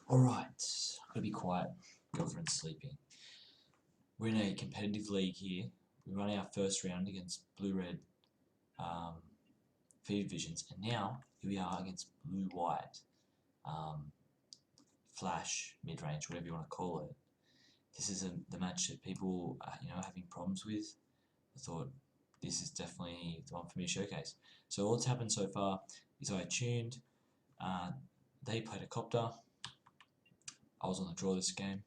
Alright, I'm gonna be quiet. Girlfriend's sleeping. We're in a competitive league here. We run our first round against blue-red feed divisions, and now here we are against blue-white flash mid-range, whatever you want to call it. This is the match that people are, having problems with. I thought this is definitely the one for me to showcase. So all that's happened so far is I tuned. They played a copter. I was on the draw this game,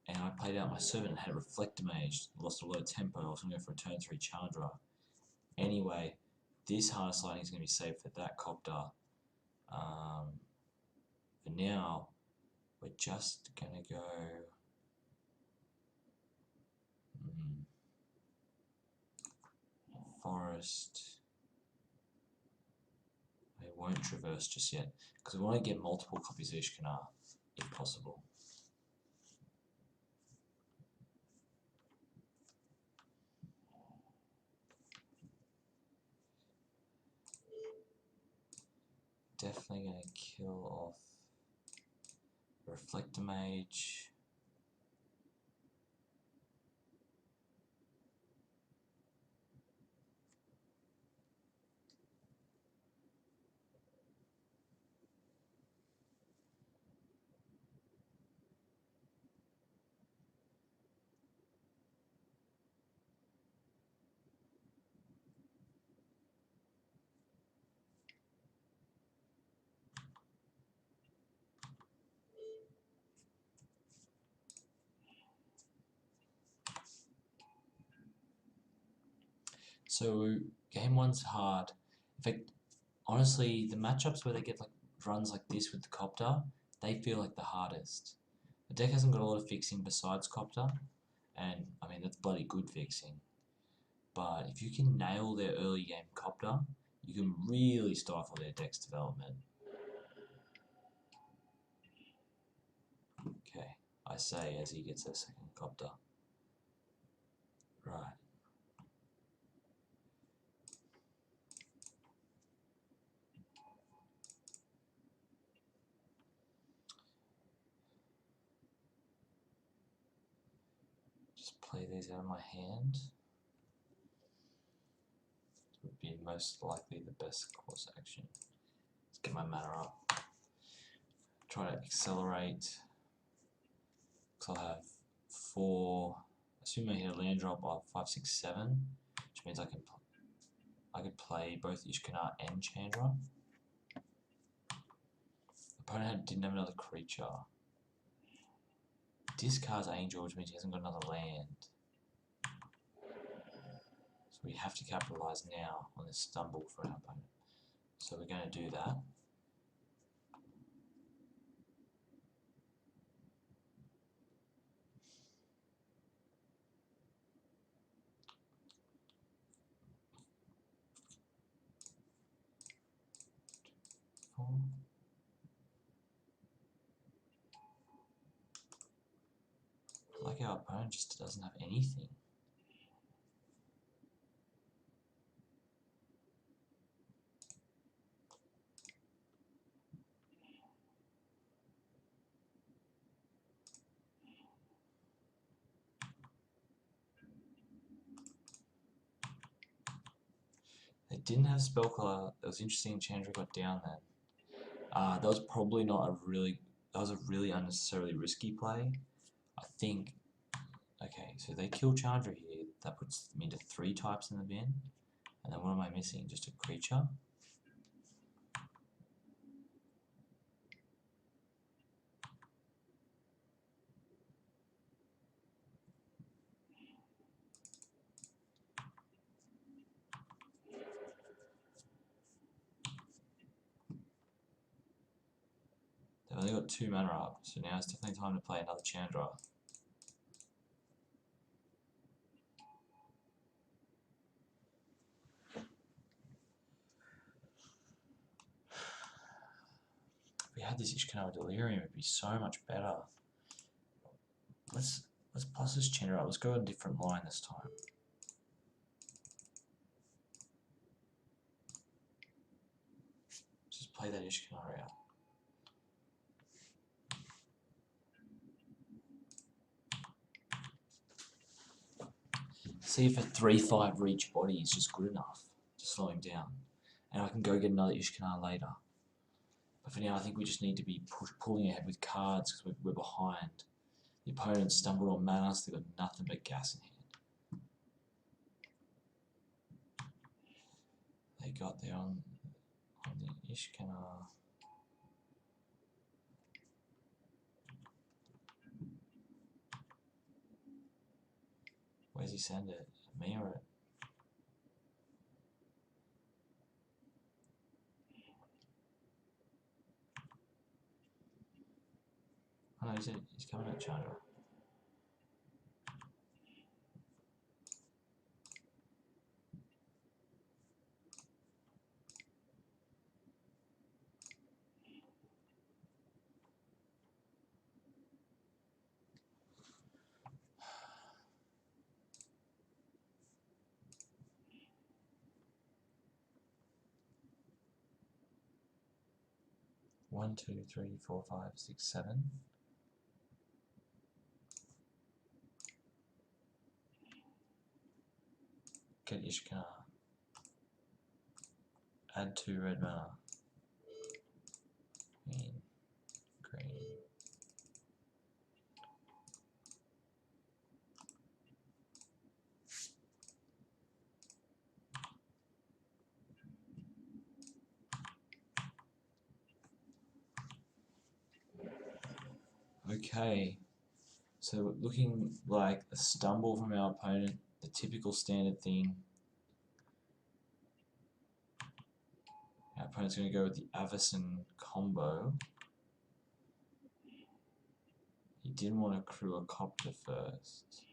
and I played out my servant and had a reflector mage. Lost a lot of tempo. I was going to go for a turn 3 Chandra. Anyway, this harness lighting is going to be saved for that copter. For now, we're just going to go. Forest. I won't traverse just yet because we want to get multiple copies of Ishkanar if possible. Definitely going to kill off the Reflector Mage. So game one's hard. In fact, honestly, the matchups where they get like runs like this with the copter, they feel like the hardest. The deck hasn't got a lot of fixing besides copter, and I mean that's bloody good fixing. But if you can nail their early game copter, you can really stifle their deck's development. Okay, I say as he gets a second copter. Right. Just play these out of my hand. Would be most likely the best course action. Let's get my mana up. Try to accelerate. Because I'll have 4. Assuming I hit a land drop of 5, 6, 7, which means I could play both Ishkanar and Chandra. Opponent didn't have another creature. Discards Angel, which means he hasn't got another land. So we have to capitalize now on this stumble for our opponent. So we're going to do that. Like our opponent just doesn't have anything. They didn't have spell color. It was interesting Chandra got down then. That was probably not a really, that was a really unnecessarily risky play. I think, okay, so they kill Chandra here. That puts me into 3 types in the bin. And then what am I missing? Just a creature? They've only got 2 mana up, so now it's definitely time to play another Chandra. If we had this Ishkanar Delirium, it'd be so much better. Let's plus this Chandra. Let's go a different line this time. Just play that Ishkanar out. see if a 3-5 reach body is just good enough to slow him down. And I can go get another Ishkanar later. But for now, I think we just need to be pulling ahead with cards because we're behind. The opponent stumbled on mana, so they've got nothing but gas in hand. They got there on the Ishkanar. Where's he send it? Me or it? Oh no, he's coming at Chandra. One, two, three, four, five, six, 7. Get Ishkanar. Add 2 red mana. Green. Okay, so looking like a stumble from our opponent, the typical standard thing. Our opponent's going to go with the Avacyn combo. He didn't want to crew a copter first.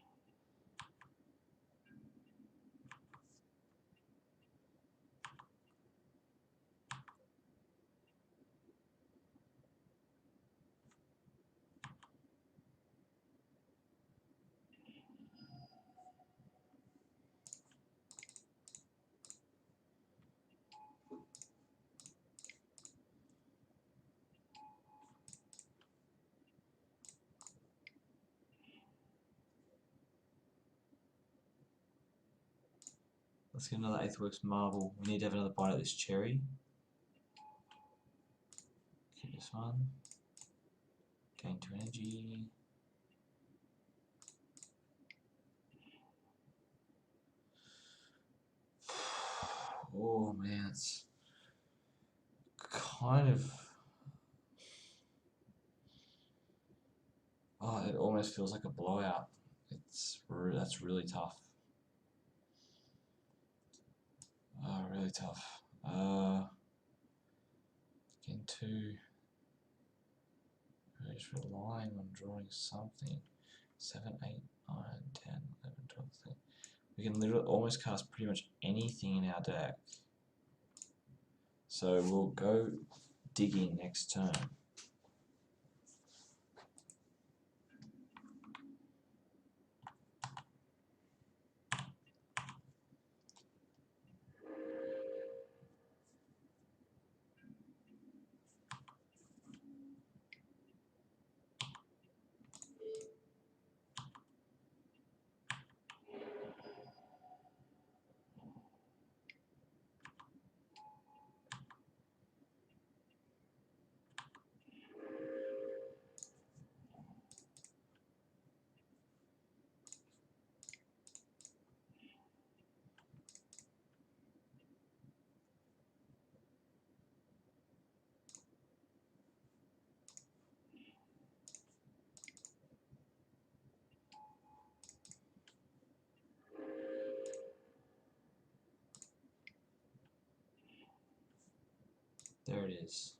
Let's get another Aetherworks Marvel. We need to have another bite at this cherry. Keep this one. Gain 2 energy. Oh man, it's kind of... Oh, it almost feels like a blowout. That's really tough. Really tough. Gain 2. We're just relying on drawing something. 7, 8, 9, 10, 11, 12, 13. We can literally almost cast pretty much anything in our deck. So we'll go digging next turn. There it is.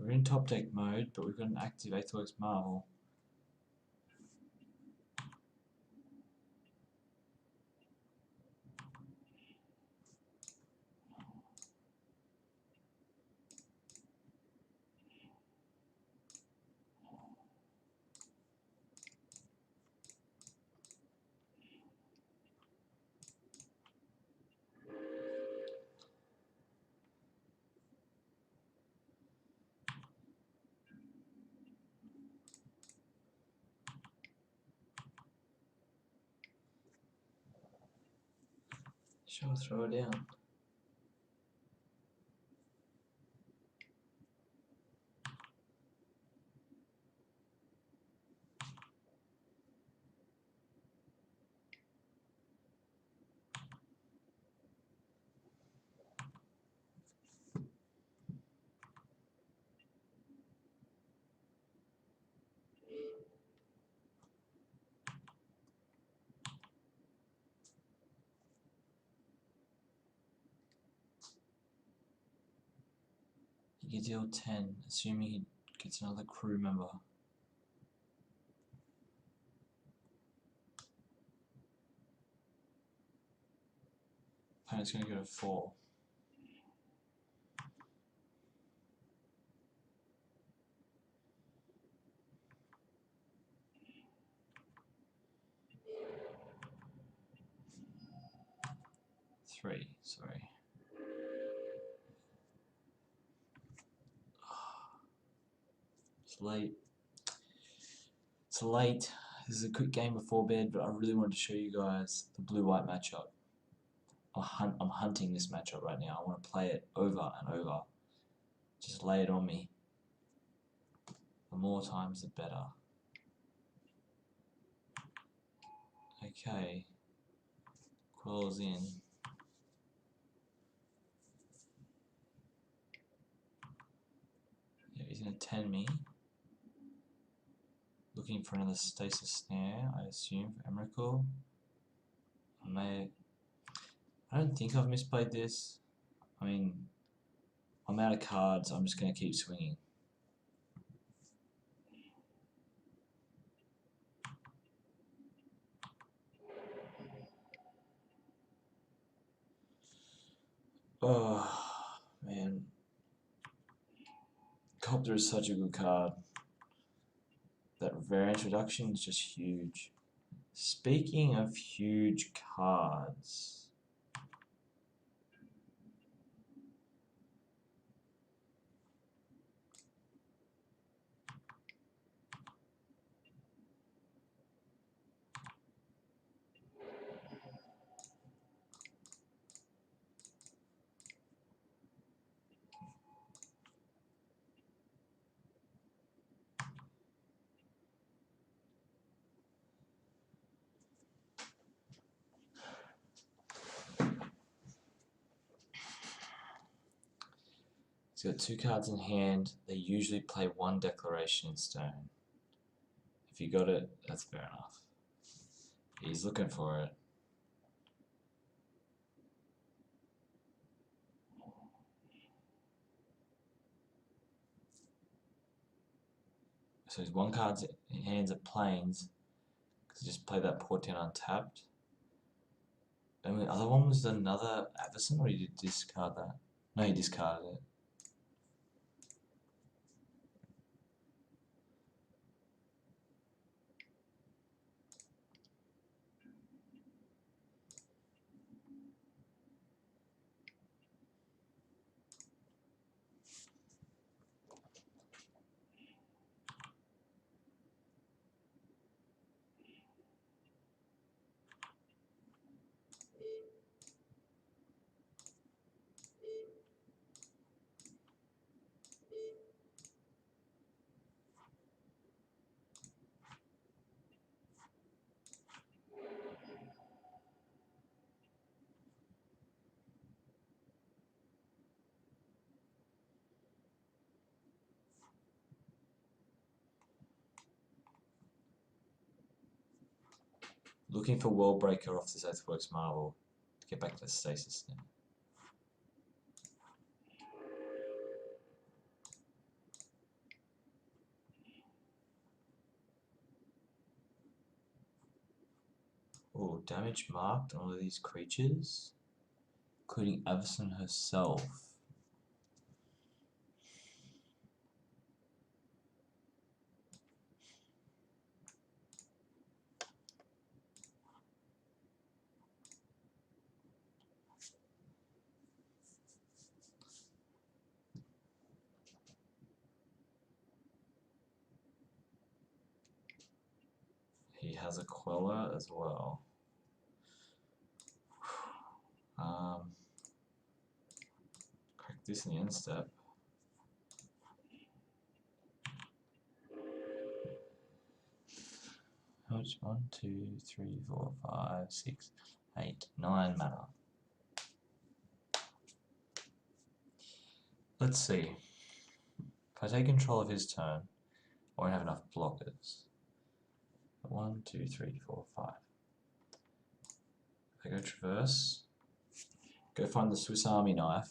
We're in top deck mode, but we've got an active Aetherworks Marvel. Sure, throw it down. He can deal 10, assuming he gets another crew member. Opponent's going to go to 4. Three, sorry. It's late. It's late. This is a quick game before bed, but I really wanted to show you guys the blue-white matchup. I'm hunting this matchup right now. I want to play it over and over. Just lay it on me. The more times, the better. Okay. Quill's in. Yeah, he's going to 10 me. Looking for another stasis snare, I assume, for Emrakul. I don't think I've misplayed this. I mean, I'm out of cards, I'm just going to keep swinging. Oh, man. Copter is such a good card. That rare introduction is just huge. Speaking of huge cards, he's got 2 cards in hand. They usually play 1 Declaration in Stone. If you got it, that's fair enough. He's looking for it. So his 1 card in hands are planes. Because he just played that Portent untapped. And the other one was another Avacyn, or he did discard that? No, he discarded it. Looking for World Breaker off this Aetherworks Marvel to get back to the stasis now. Oh, damage marked on all of these creatures, including Avacyn herself. He has a Queller as well. Crack this in the end step. How much? 1, 2, 3, 4, 5, 6, 8, 9 mana. Let's see. If I take control of his turn, I won't have enough blockers. 1, 2, 3, 4, 5. If I go traverse, go find the Swiss Army knife.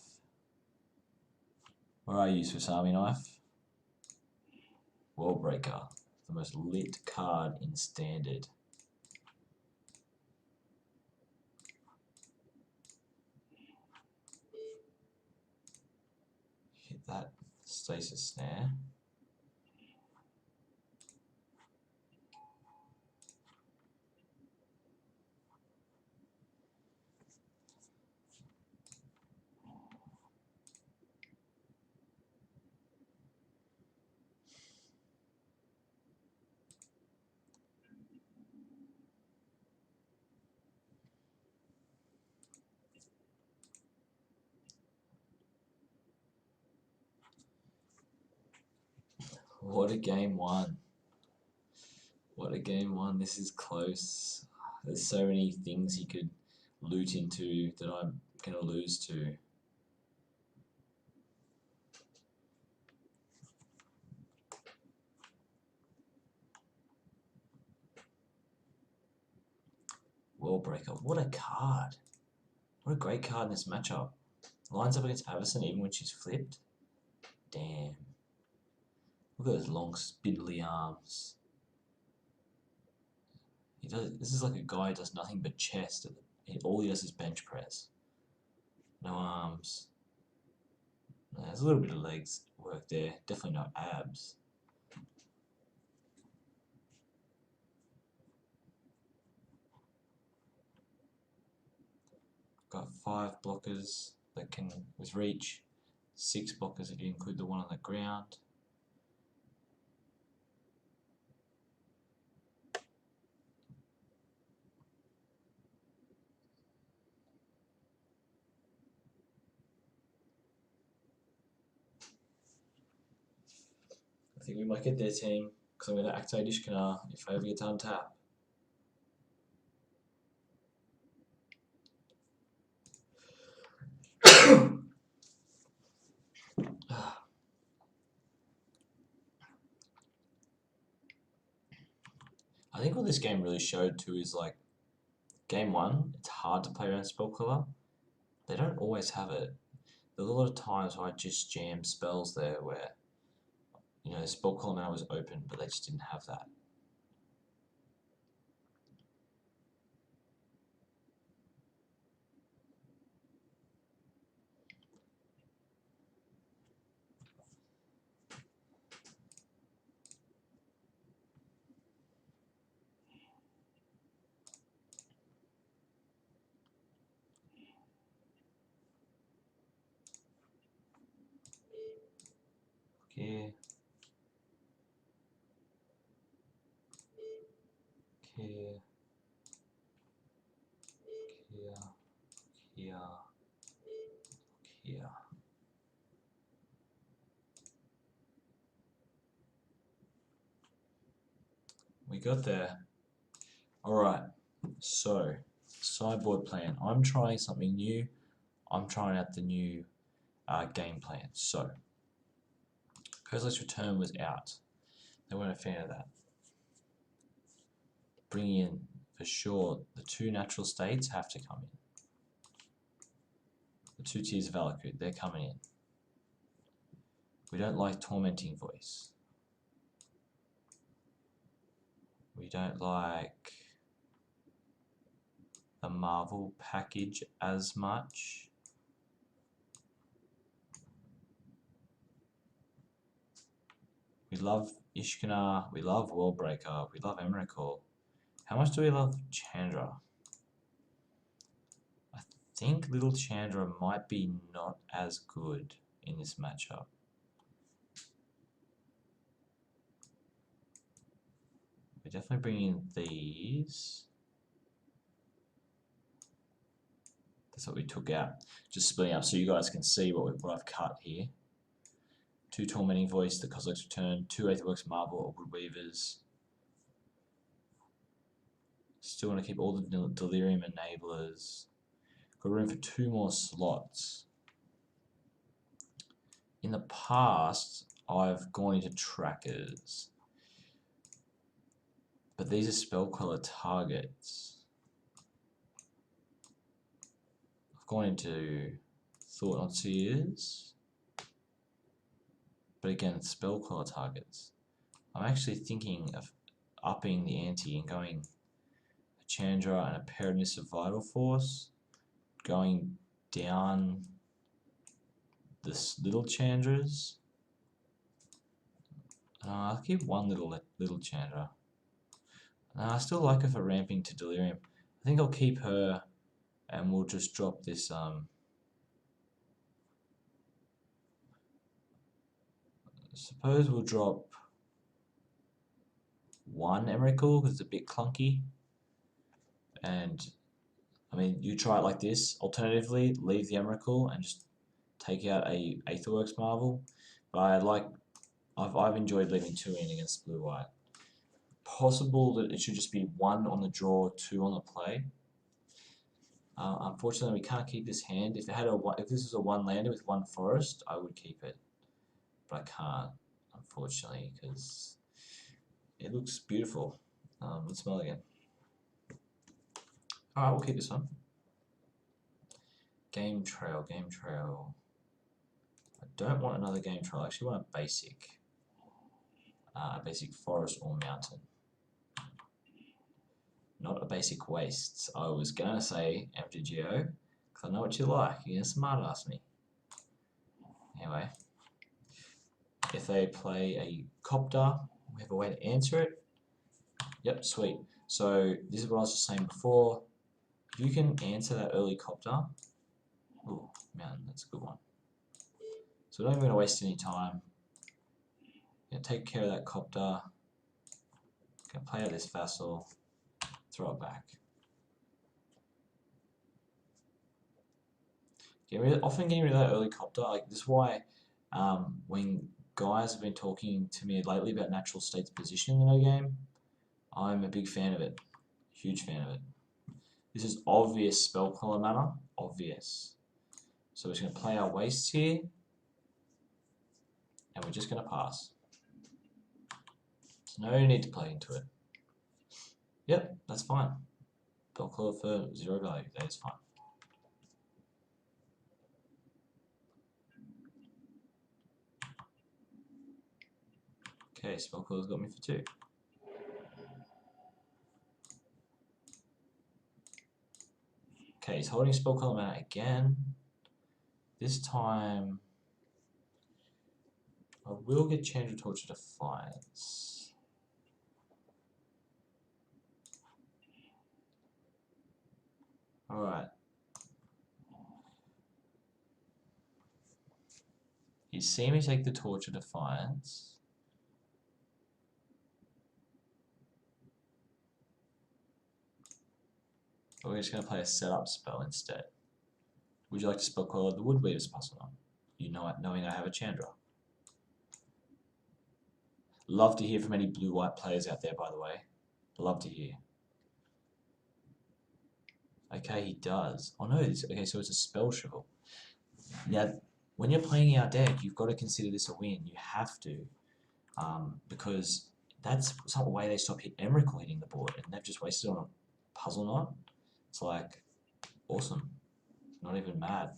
Where are you, Swiss Army knife? Wallbreaker, the most lit card in Standard. Hit that Stasis Snare. What a game one. What a game one. This is close. There's so many things he could loot into that I'm going to lose to. Wallbreaker. What a card. What a great card in this matchup. Lines up against Avacyn even when she's flipped. Damn. Look at those long spindly arms. This is like a guy who does nothing but chest. All he does is bench press. No arms. There's a little bit of legs work there. Definitely no abs. Got 5 blockers that can with reach. 6 blockers if you include the one on the ground. I think we might get their team because I'm going to activate Ishkanar if I ever get to untap. I think what this game really showed too is like game one, it's hard to play around Spellquiller. They don't always have it. There's a lot of times where I just jam spells there where, you know, the Spellquiller mana was open, but they just didn't have that. Here. Here. Here. Here. Here. We got there. Alright, so sideboard plan. I'm trying something new. I'm trying out the new game plan. So, Kozilek's Return was out. They weren't a fan of that. Bringing in, for sure, the 2 natural states have to come in. The 2 tiers of Valakut, they're coming in. We don't like Tormenting Voice. We don't like the MARVAL package as much. We love Ishkana, we love Worldbreaker, we love Emrakul. How much do we love Chandra? I think little Chandra might be not as good in this matchup. We're definitely bringing in these. That's what we took out. Just splitting up so you guys can see what I've cut here. 2 Tormenting Voice, the Cosmic's Return, 2 Aetherworks MARVAL or Woodweavers. Still want to keep all the Delirium Enablers. Got room for 2 more slots. In the past, I've gone into trackers. But these are spell color targets. I've gone into Thought-Knot Seers. But again, spell color targets. I'm actually thinking of upping the ante and going a Chandra and a Preparedness of Vital Force. Going down this little Chandras. I'll keep one little Chandra. I still like her for ramping to Delirium. I think I'll keep her and we'll just drop this suppose we'll drop 1 Emrakul because it's a bit clunky. And I mean, you try it like this. Alternatively, leave the Emrakul and just take out a Aetherworks MARVAL. But I've enjoyed leaving 2 in against blue-white. Possible that it should just be 1 on the draw, 2 on the play. Unfortunately, we can't keep this hand. If this was a 1-lander with 1 forest, I would keep it. But I can't, unfortunately, because it looks beautiful. Let's smell it again. Alright, we'll keep this one. Game Trail. I don't want another Game Trail. I actually want a basic forest or mountain. Not a basic wastes. I was going to say MTGO, because I know what you like. You're going to smart-ass me. Anyway, if they play a Copter, we have a way to answer it. Yep, sweet. So this is what I was just saying before. You can answer that early Copter. Ooh, man, that's a good one. So we're not even going to waste any time. Gonna take care of that Copter. Gonna play out this Vassal. Throw it back. Often getting rid of that early Copter. Like this is why when guys have been talking to me lately about Natural State's position in the game, I'm a big fan of it. Huge fan of it. This is obvious spell color mana. Obvious. So we're just going to play our wastes here. And we're just going to pass. There's no need to play into it. Yep, that's fine. Spell color for 0 value. That is fine. Okay, spell color's got me for 2. Okay, he's holding spell color mana again. This time, I will get Chandra Torch of Defiance. Alright. He's seen me take the Torch of Defiance. But we're just going to play a setup spell instead. Would you like to spell color the Woodweaver's Puzzle on? You know it, knowing I have a Chandra. Love to hear from any blue-white players out there, by the way. Love to hear. Okay, he does. Oh no, okay, so it's a spell shovel. Now, when you're playing our deck, you've got to consider this a win. You have to. Because that's some way they stop Emrakul hitting the board, and they've just wasted on a Puzzle Knot. It's like, awesome. Not even mad.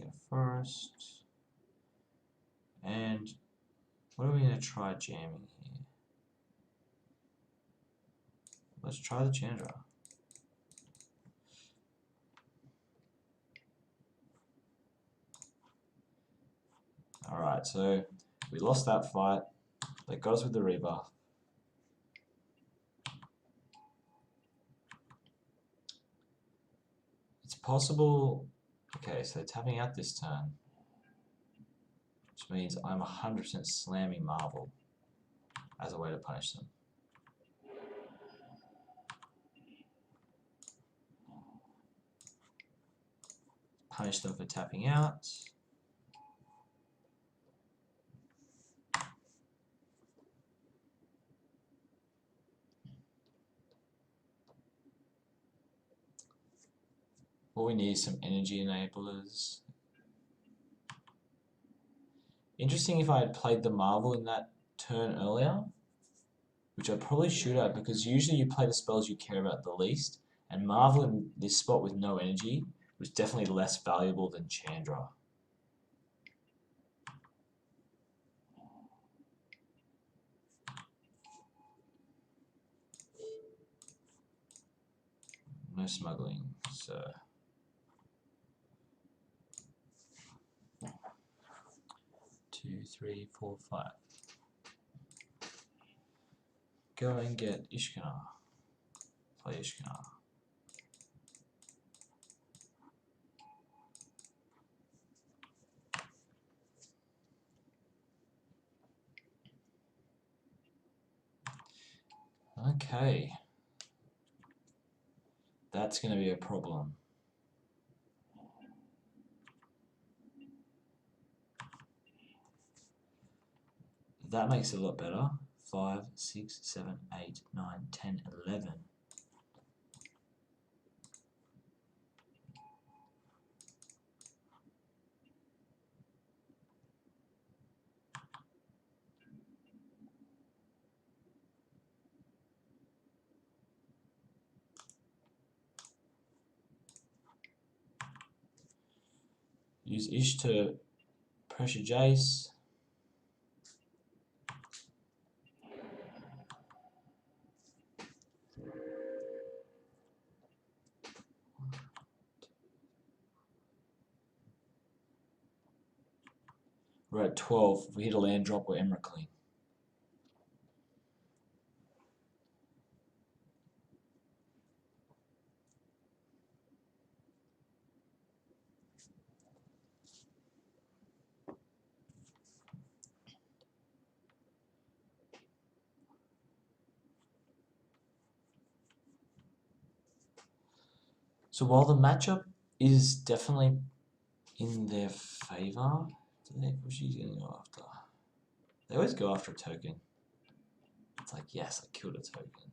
a forest. And what are we going to try jamming here? Let's try the Chandra. Alright, so we lost that fight. That got us with the rebuff. It's possible. Okay, so tapping out this turn, which means I'm 100% slamming Marvel as a way to punish them. Punish them for tapping out. What we need is some energy enablers. Interesting if I had played the Marvel in that turn earlier, which I probably should have, because usually you play the spells you care about the least, and Marvel in this spot with no energy was definitely less valuable than Chandra. No smuggling, so 2, 3, 4, 5. Go and get Ishkanar. Play Ishkanar. Okay. That's going to be a problem. That makes it a lot better. 5, 6, 7, 8, 9, 10, 11. Use Ish to pressure Jace. We're at 12. If we hit a land drop, we're Emerald. So while the matchup is definitely in their favor, what's she going to go after? They always go after a token. It's like, yes, I killed a token.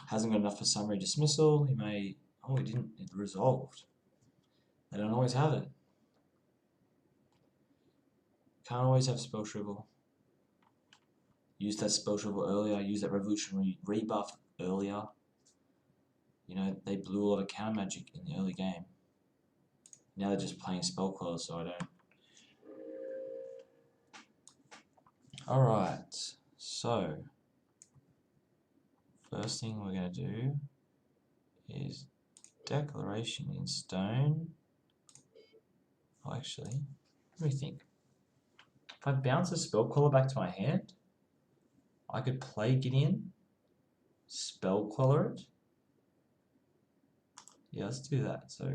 Hasn't got enough for summary dismissal. He may. Oh, he didn't. It resolved. They don't always have it. Can't always have spell shrivel. Use that spell shrivel earlier. Use that revolutionary rebuff earlier. You know, they blew a lot of counter magic in the early game. Now they're just playing spell queller, so I don't. Alright, so first thing we're going to do is Declaration in Stone. Oh, actually, let me think. If I bounce a spell queller back to my hand, I could play Gideon, spell queller it. Yeah, let's do that. So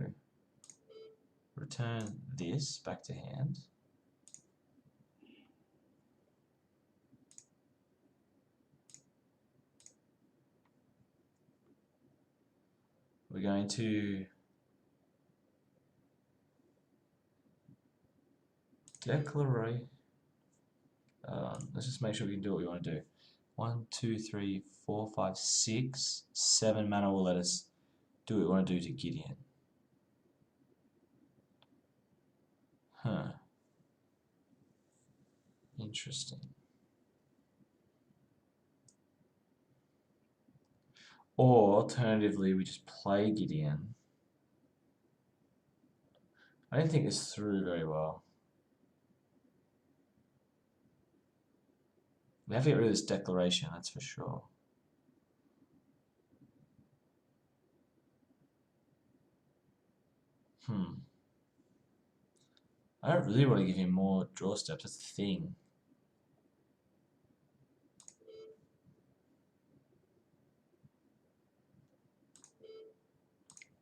return this back to hand. going to declaration. Let's just make sure we can do what we want to do. 1, 2, 3, 4, 5, 6, 7 mana will let us do what we want to do to Gideon. Huh. Interesting. Or alternatively, we just play Gideon. I didn't think this through very well. We have to get rid of this declaration, that's for sure. I don't really want to give him more draw steps, that's the thing.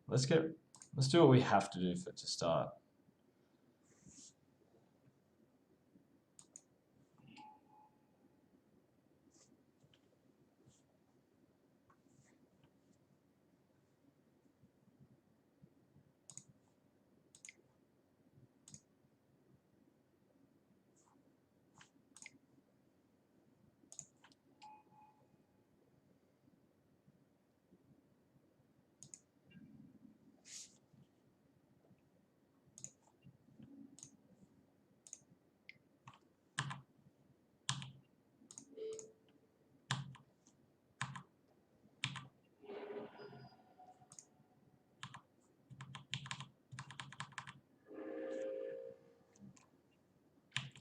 Let's do what we have to do to start.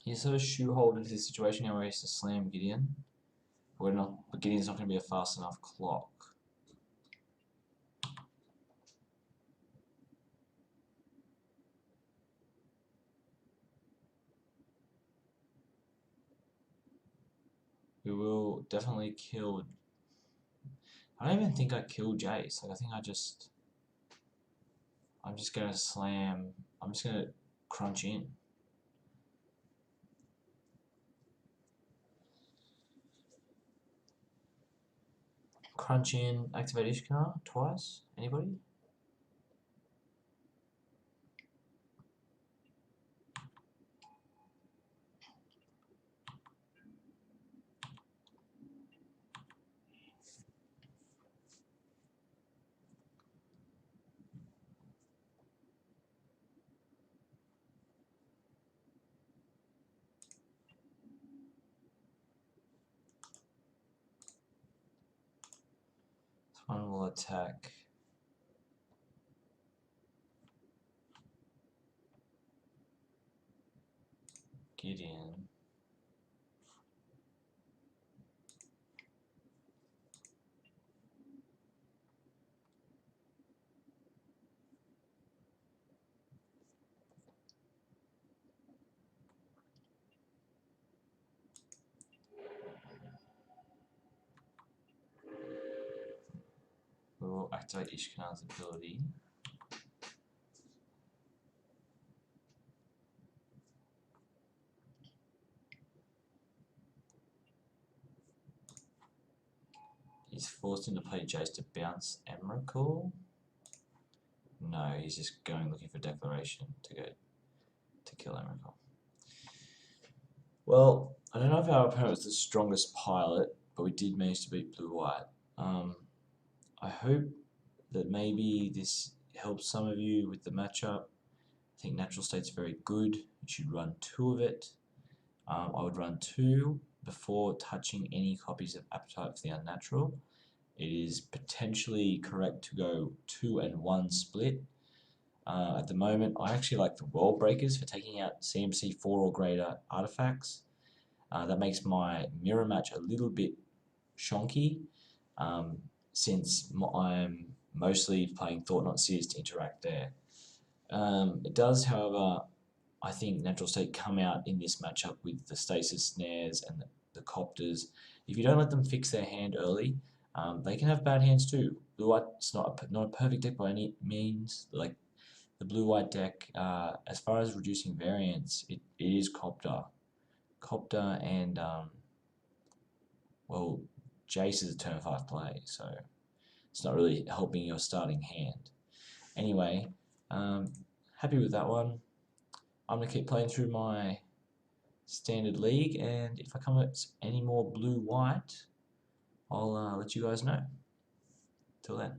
He's sort of shoeholed into this situation now where he has to slam Gideon. But Gideon's not going to be a fast enough clock. We will definitely kill. I don't even think I killed Jace. Like I think I'm just gonna slam. I'm just gonna crunch in. Crunch in, activate Ishkar twice. Anybody? This one will attack Gideon. We will activate Ishkan's ability. He's forced him to play Jace to bounce Emrakul. No, he's just going looking for declaration to kill Emrakul. Well, I don't know if our opponent was the strongest pilot, but we did manage to beat blue-white. I hope that maybe this helps some of you with the matchup. I think Natural State's very good. You should run 2 of it. I would run 2 before touching any copies of Appetite for the Unnatural. It is potentially correct to go 2 and 1 split. At the moment, I actually like the World Breakers for taking out CMC 4 or greater artifacts. That makes my mirror match a little bit shonky, since I'm mostly playing Thought Not Seers to interact there. It does, however, I think Natural State come out in this matchup with the Stasis Snares and the Copters. If you don't let them fix their hand early, they can have bad hands too. Blue-White's not a perfect deck by any means. Like the Blue-White deck, as far as reducing variance, it is Copter. Copter and, well, Jace is a turn 5 play, so it's not really helping your starting hand. Anyway, happy with that one. I'm going to keep playing through my standard league, and if I come up with any more blue-white, I'll let you guys know. Till then.